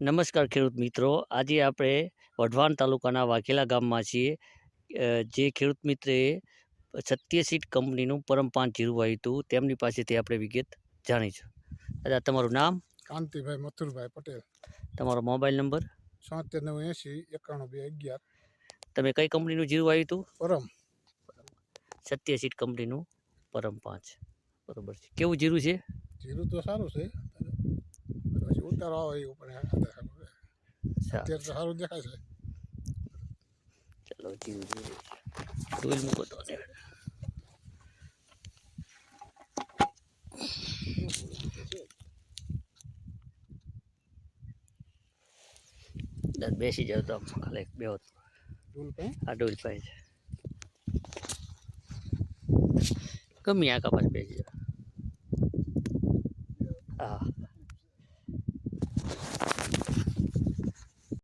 નમસ્કાર ખેડૂત મિત્રો, આજે આપણે વઢવાણ તાલુકાના વાઘેલા ગામમાં છીએ. જે ખેડૂત મિત્રે સત્યસીડ કંપનીનું પરમ 5 જીરું આવ્યું હતું, તેમની પાસેથી આપણે વિગત જાણીશું. દાદા, તમારું નામ? કાંતિભાઈ મથુરભાઈ પટેલ. તમારો મોબાઈલ નંબર? 9780 91 92 11. તમે કઈ કંપનીનું જીરું આવ્યું હતું? પરમ. સત્યસીડ કંપનીનું પરમ 5. બરોબર છે. કેવું જીરું છે? જીરું તો સારું છે, પછી ઉતારો આવે એ ઉપર અત્યારે તો સારું દેખાય છે. ચલો જીરું ડોલ મૂકો તો. બેસી જાવ તો ખાલી બે આ ડોલ પાય છે. ગમી આ કપાસ બેસી જાવ. હા,